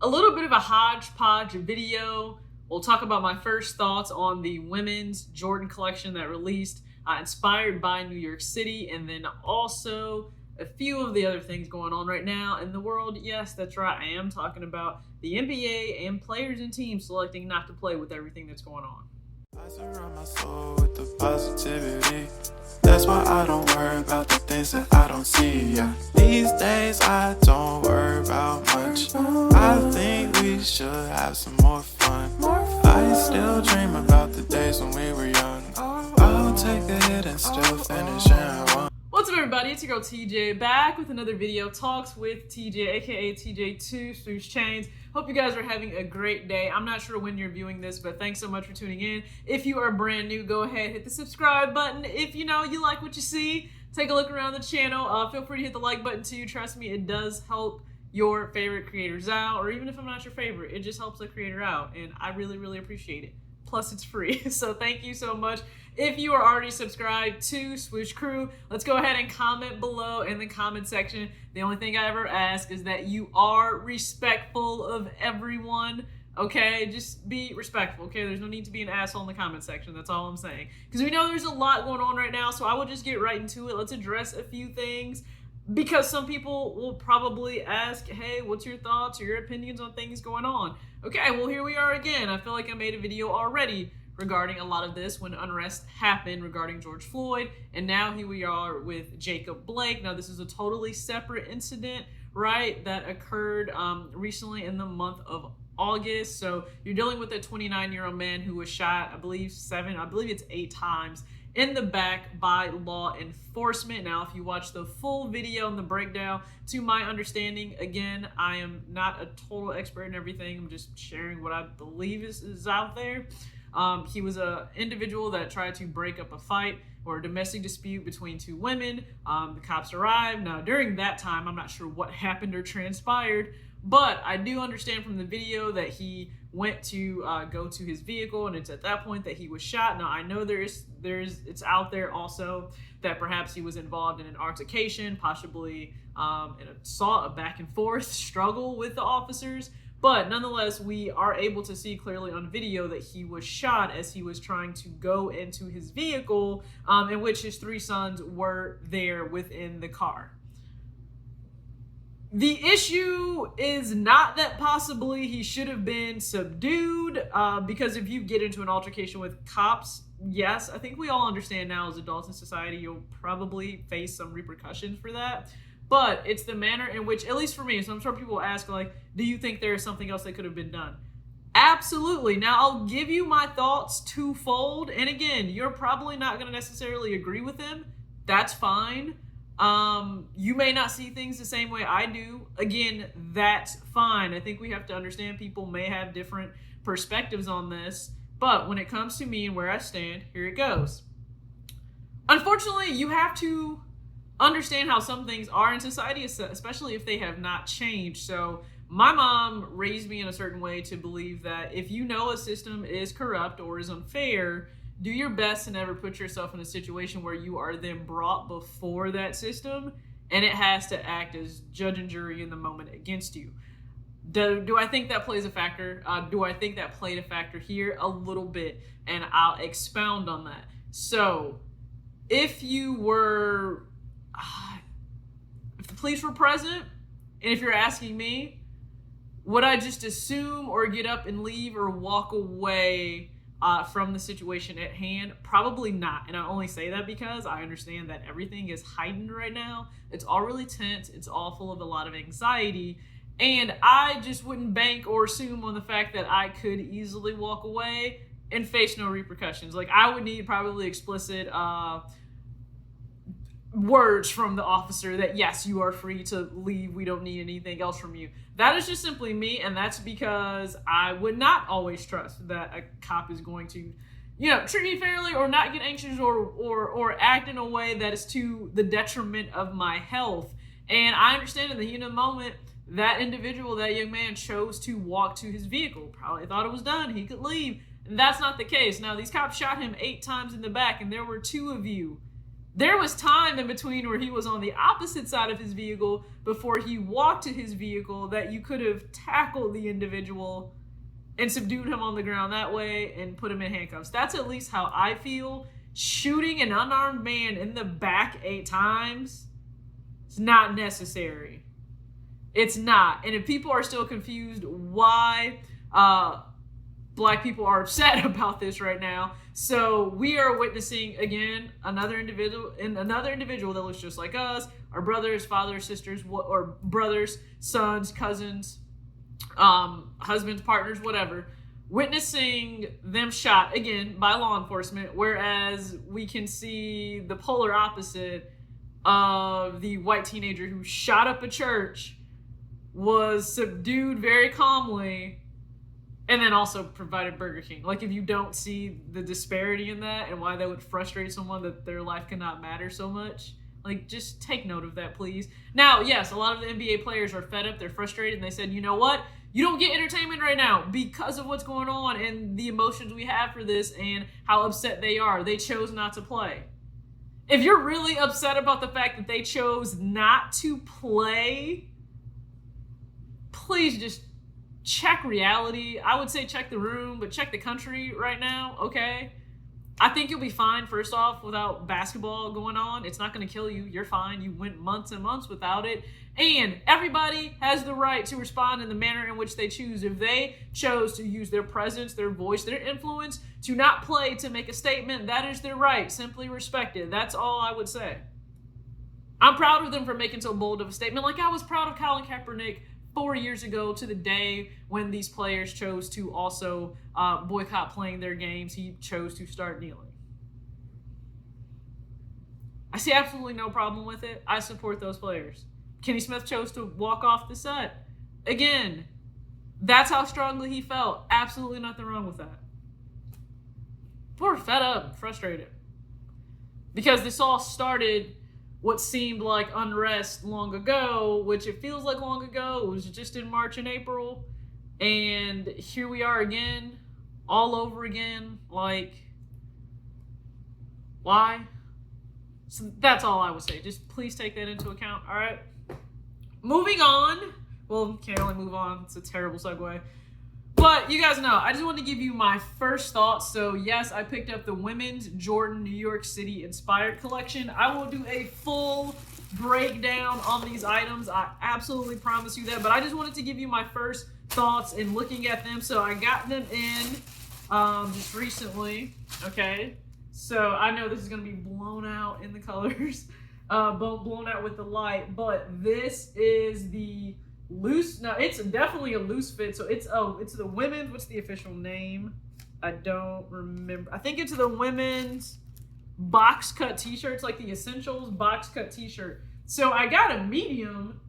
a little bit of a hodgepodge video. We'll talk about my first thoughts on the women's Jordan collection that released, inspired by New York City, and then also a few of the other things going on right now in the world. Yes, that's right. I am talking about the NBA and players and teams selecting not to play with everything that's going on. I surround my soul with the positivity. That's why I don't worry about the things that I don't see. Yeah. These days I don't worry about much. I think we should have some more fun. I still dream about the days when we were young. I'll take a hit and still finish and one. What's up, everybody? It's your girl TJ, back with another video, Talks with TJ, aka TJ2 Swoosh Chains. Hope you guys are having a great day. I'm not sure when you're viewing this, but thanks so much for tuning in. If you are brand new, go ahead, hit the subscribe button. If you like what you see, take a look around the channel. Feel free to hit the like button too. Trust me, it does help your favorite creators out, or even if I'm not your favorite, it just helps the creator out, and I really, really appreciate it. Plus, it's free, so thank you so much. If you are already subscribed to Swoosh Crew, let's go ahead and comment below in the comment section. The only thing I ever ask is that you are respectful of everyone, okay? Just be respectful, okay? There's no need to be an asshole in the comment section. That's all I'm saying. Because we know there's a lot going on right now, so I will just get right into it. Let's address a few things, because some people will probably ask, hey, what's your thoughts or your opinions on things going on? Okay, well, here we are again. I feel like I made a video already regarding a lot of this when unrest happened regarding George Floyd, and now here we are with Jacob Blake. Now, this is a totally separate incident, right, that occurred recently in the month of August. So you're dealing with a 29-year-old man who was shot, I believe it's 8 times in the back by law enforcement. Now, if you watch the full video and the breakdown, to my understanding, again, I am not a total expert in everything. I'm just sharing what I believe is out there. He was an individual that tried to break up a fight or a domestic dispute between 2 women. The cops arrived. Now, during that time, I'm not sure what happened or transpired, but I do understand from the video that he went to go to his vehicle, and it's at that point that he was shot. Now, I know it's out there also that perhaps he was involved in an altercation, possibly an assault, a back and forth struggle with the officers. But nonetheless, we are able to see clearly on video that he was shot as he was trying to go into his vehicle, in which his 3 sons were there within the car. The issue is not that possibly he should have been subdued, because if you get into an altercation with cops, yes, I think we all understand now as adults in society, you'll probably face some repercussions for that. But it's the manner in which, at least for me, so I'm sure people ask, like, do you think there is something else that could have been done? Absolutely. Now, I'll give you my thoughts twofold. And again, you're probably not going to necessarily agree with him. That's fine. You may not see things the same way I do. Again, that's fine. I think we have to understand people may have different perspectives on this. But when it comes to me and where I stand, here it goes. Unfortunately, you have to understand how some things are in society, especially if they have not changed. So my mom raised me in a certain way to believe that if you know a system is corrupt or is unfair, do your best to never put yourself in a situation where you are then brought before that system and it has to act as judge and jury in the moment against you. Do I think that plays a factor? Do I think that played a factor here? A little bit, and I'll expound on that. So if the police were present, and if you're asking me, would I just assume or get up and leave or walk away from the situation at hand? Probably not. And I only say that because I understand that everything is heightened right now. It's all really tense. It's all full of a lot of anxiety. And I just wouldn't bank or assume on the fact that I could easily walk away and face no repercussions. Like, I would need probably explicit words from the officer that, yes, you are free to leave. We don't need anything else from you. That is just simply me, and that's because I would not always trust that a cop is going to, treat me fairly or not get anxious or act in a way that is to the detriment of my health. And I understand in the heat of the moment, that individual, that young man, chose to walk to his vehicle. Probably thought it was done. He could leave. And that's not the case. Now, these cops shot him 8 times in the back, and there were 2 of you There was time in between where he was on the opposite side of his vehicle before he walked to his vehicle that you could have tackled the individual and subdued him on the ground that way and put him in handcuffs. That's at least how I feel. Shooting an unarmed man in the back 8 times is not necessary. It's not. And if people are still confused why Black people are upset about this right now, so we are witnessing, again, another individual that looks just like us, our brothers, fathers, sisters, or brothers, sons, cousins, husbands, partners, whatever, witnessing them shot, again, by law enforcement, whereas we can see the polar opposite of the white teenager who shot up a church, was subdued very calmly, and then also provided Burger King. Like, if you don't see the disparity in that and why that would frustrate someone that their life cannot matter so much, like, just take note of that, please. Now, yes, a lot of the NBA players are fed up. They're frustrated. And they said, you know what? You don't get entertainment right now because of what's going on and the emotions we have for this and how upset they are. They chose not to play. If you're really upset about the fact that they chose not to play, please just check reality. I would say check the room, but check the country right now, okay? I think you'll be fine, first off, without basketball going on. It's not going to kill you. You're fine. You went months and months without it. And everybody has the right to respond in the manner in which they choose. If they chose to use their presence, their voice, their influence to not play, to make a statement, that is their right. Simply respect it. That's all I would say. I'm proud of them for making so bold of a statement. Like I was proud of Colin Kaepernick 4 years ago to the day when these players chose to also boycott playing their games. He chose to start kneeling. I see absolutely no problem with it. I support those players. Kenny Smith chose to walk off the set. Again, that's how strongly he felt. Absolutely nothing wrong with that. We're fed up, frustrated. Because this all started what seemed like unrest long ago, which it feels like long ago. It was just in March and April. And here we are again, all over again. Like, why? So that's all I would say. Just please take that into account, all right? Moving on. Well, can't really move on. It's a terrible segue. But you guys know, I just want to give you my first thoughts. So yes, I picked up the women's Jordan New York City inspired collection. I will do a full breakdown on these items. I absolutely promise you that. But I just wanted to give you my first thoughts in looking at them. So I got them in just recently. Okay. So I know this is going to be blown out in the colors, blown out with the light. But this is the loose. Now it's definitely a loose fit. So it's the women's. What's the official name? I don't remember. I think it's the women's box cut t-shirts, like the essentials box cut t-shirt. So I got a medium.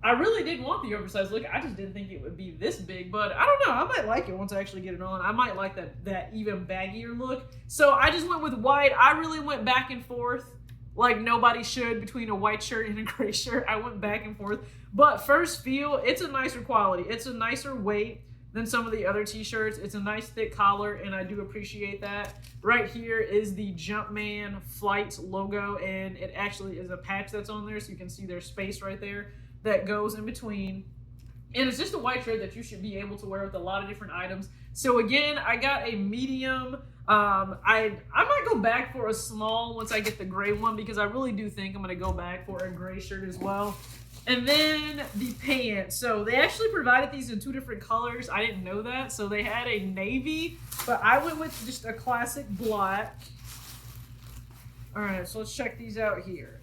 I really did want the oversized look. I just didn't think it would be this big, but I don't know. I might like it once I actually get it on. I might like that even baggier look. So I just went with white. I really went back and forth like nobody should between a white shirt and a gray shirt. I went back and forth. But first feel, it's a nicer quality. It's a nicer weight than some of the other t-shirts. It's a nice thick collar, and I do appreciate that. Right here is the Jumpman Flight logo, and it actually is a patch that's on there, so you can see there's space right there that goes in between. And it's just a white shirt that you should be able to wear with a lot of different items. So again, I got a medium. I might go back for a small once I get the gray one, because I really do think I'm going to go back for a gray shirt as well. And then the pants. So they actually provided these in 2 different colors. I didn't know that. So they had a navy, but I went with just a classic black. All right, so let's check these out here.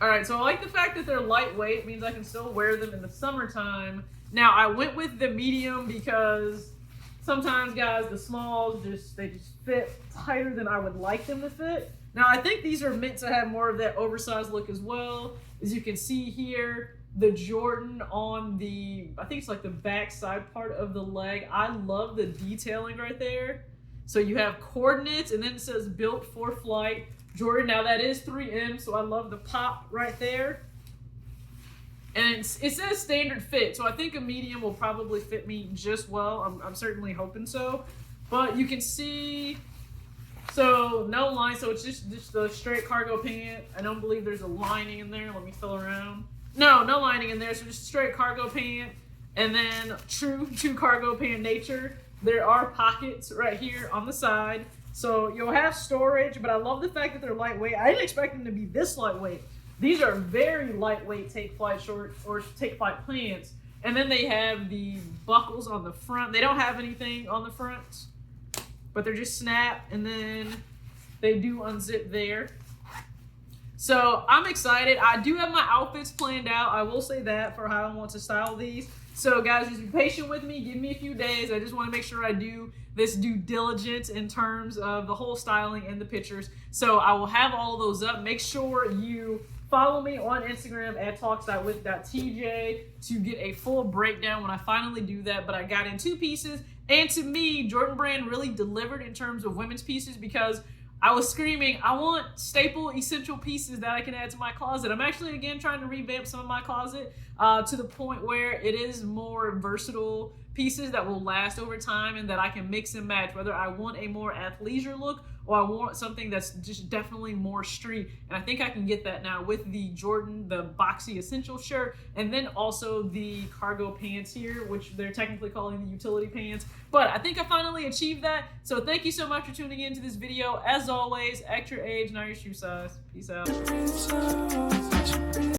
All right, so I like the fact that they're lightweight. It means I can still wear them in the summertime. Now, I went with the medium because sometimes, guys, the smalls, they just fit tighter than I would like them to fit. Now, I think these are meant to have more of that oversized look as well. As you can see here, the Jordan on the, I think it's like the back side part of the leg. I love the detailing right there. So you have coordinates, and then it says built for flight. Jordan, now that is 3M, so I love the pop right there. And it says standard fit, so I think a medium will probably fit me just well. I'm certainly hoping so. But you can see So no line, so it's just a straight cargo pant. I don't believe there's a lining in there. Let me fill around. No lining in there, so just a straight cargo pant. And then true to cargo pant nature, there are pockets right here on the side. So you'll have storage, but I love the fact that they're lightweight. I didn't expect them to be this lightweight. These are very lightweight take flight shorts or take flight pants. And then they have the buckles on the front. They don't have anything on the front, but they're just snap, and then they do unzip there. So I'm excited. I do have my outfits planned out. I will say that for how I want to style these. So guys, just be patient with me. Give me a few days. I just want to make sure I do this due diligence in terms of the whole styling and the pictures. So I will have all of those up. Make sure you follow me on Instagram at talks.with.tj to get a full breakdown when I finally do that. But I got in 2 pieces. And to me, Jordan Brand really delivered in terms of women's pieces, because I was screaming, I want staple essential pieces that I can add to my closet. I'm actually, again, trying to revamp some of my closet to the point where it is more versatile pieces that will last over time and that I can mix and match, whether I want a more athleisure look or I want something that's just definitely more street. And I think I can get that now with the Jordan, the boxy essential shirt, and then also the cargo pants here, which they're technically calling the utility pants. But I think I finally achieved that. So thank you so much for tuning into this video. As always, act your age, not your shoe size. Peace out.